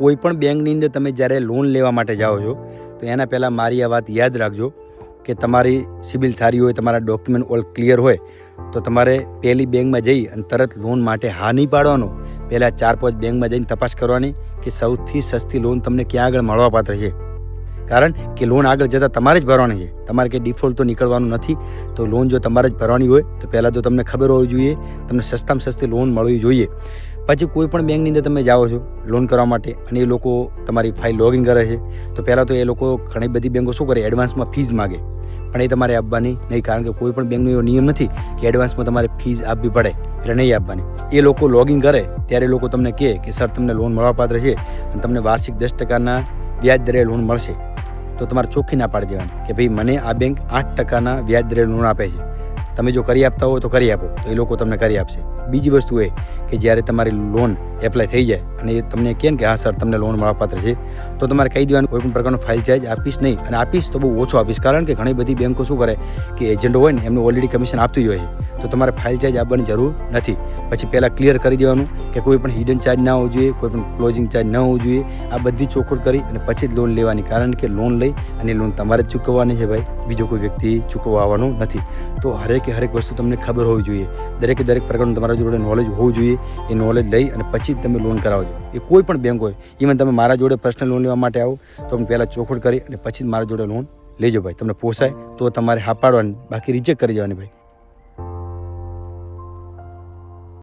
કોઈ પણ બેંકની અંદર તમે જ્યારે લોન લેવા માટે જાઓ છો તો એના પહેલાં મારી આ વાત યાદ રાખજો કે તમારી સિબિલ સારી હોય, તમારા ડોક્યુમેન્ટ ઓલ ક્લિયર હોય તો તમારે પહેલી બેંકમાં જઈ અને તરત લોન માટે હા નહીં પાડવાનો. પહેલાં 4-5 બેંકમાં જઈને તપાસ કરવાની કે સૌથી સસ્તી લોન તમને ક્યાં આગળ મળવાપાત્ર છે. કારણ કે લોન આગળ જતાં તમારે જ ભરવાની છે, તમારે કંઈ ડિફોલ્ટ તો નીકળવાનું નથી. તો લોન જો તમારે જ ભરવાની હોય તો પહેલાં તો તમને ખબર હોવી જોઈએ, તમને સસ્તામાં સસ્તી લોન મળવી જોઈએ. પછી કોઈ પણ બેંકની અંદર તમે જાઓ છો લોન કરવા માટે અને એ લોકો તમારી ફાઇલ લોગિન કરે છે તો પહેલાં તો એ લોકો ઘણી બધી બેંકો શું કરે, એડવાન્સમાં ફીસ માગે. પણ એ તમારે આપવાની નહીં, કારણ કે કોઈ પણ બેંકનો એવો નિયમ નથી કે એડવાન્સમાં તમારે ફીસ આપવી પડે એટલે નહીં આપવાની. એ લોકો લોગિન કરે ત્યારે એ લોકો તમને કહે કે સર તમને લોન મળવાપાત્ર છે અને તમને વાર્ષિક 10% વ્યાજ દરે લોન મળશે. તો તમારે ચોખ્ખી ના પાડી દેવાની કે ભાઈ મને આ બેંક 8% વ્યાજ દરે લોન આપે છે, તમે જો કરી આપતા હો તો કરી આપો, તો એ લોકો તમને કરી આપશે. બીજી વસ્તુ એ કે જ્યારે તમારી લોન એપ્લાય થઈ જાય અને એ તમને કહે કે હા સર તમને લોન મળવાપાત્ર છે તો તમારે કહી દેવાનું કોઈ પણ પ્રકારનો ફાઇલ ચાર્જ આપીશ નહીં, અને આપીશ તો બહુ ઓછો આપીશ. કારણ કે ઘણી બધી બેંકો શું કરે કે એજન્ટો હોય ને એમનું ઓલરેડી કમિશન આપતું જ હોય છે, તો તમારે ફાઇલ ચાર્જ આપવાની જરૂર નથી. પછી પહેલાં ક્લિયર કરી દેવાનું કે કોઈ પણ હિડન ચાર્જ ના હોવું જોઈએ, કોઈ પણ ક્લોઝિંગ ચાર્જ ન હોવું જોઈએ. આ બધી ચોખવટ કરી અને પછી જ લોન લેવાની, કારણ કે લોન લઈ અને લોન તમારે જ ચૂકવવાની છે ભાઈ, બીજો કોઈ વ્યક્તિ ચૂકવવા આવવાનું નથી. તો હરેક વસ્તુ તમને ખબર હોવી જોઈએ, દરેક પ્રકારનું તમારા જોડે નોલેજ હોવું જોઈએ. એ નોલેજ લઈ અને પછી જ તમે લોન કરાવજો. એ કોઈ પણ બેંક હોય, ઇવન તમે મારા જોડે પર્સનલ લોન લેવા માટે આવો તો તમે પહેલાં ચોખવટ કરી અને પછી જ મારા જોડે લોન લેજો ભાઈ. તમને પોસાય તો તમારે હા પાડવાની, બાકી રિજેક્ટ કરી દેવાની ભાઈ.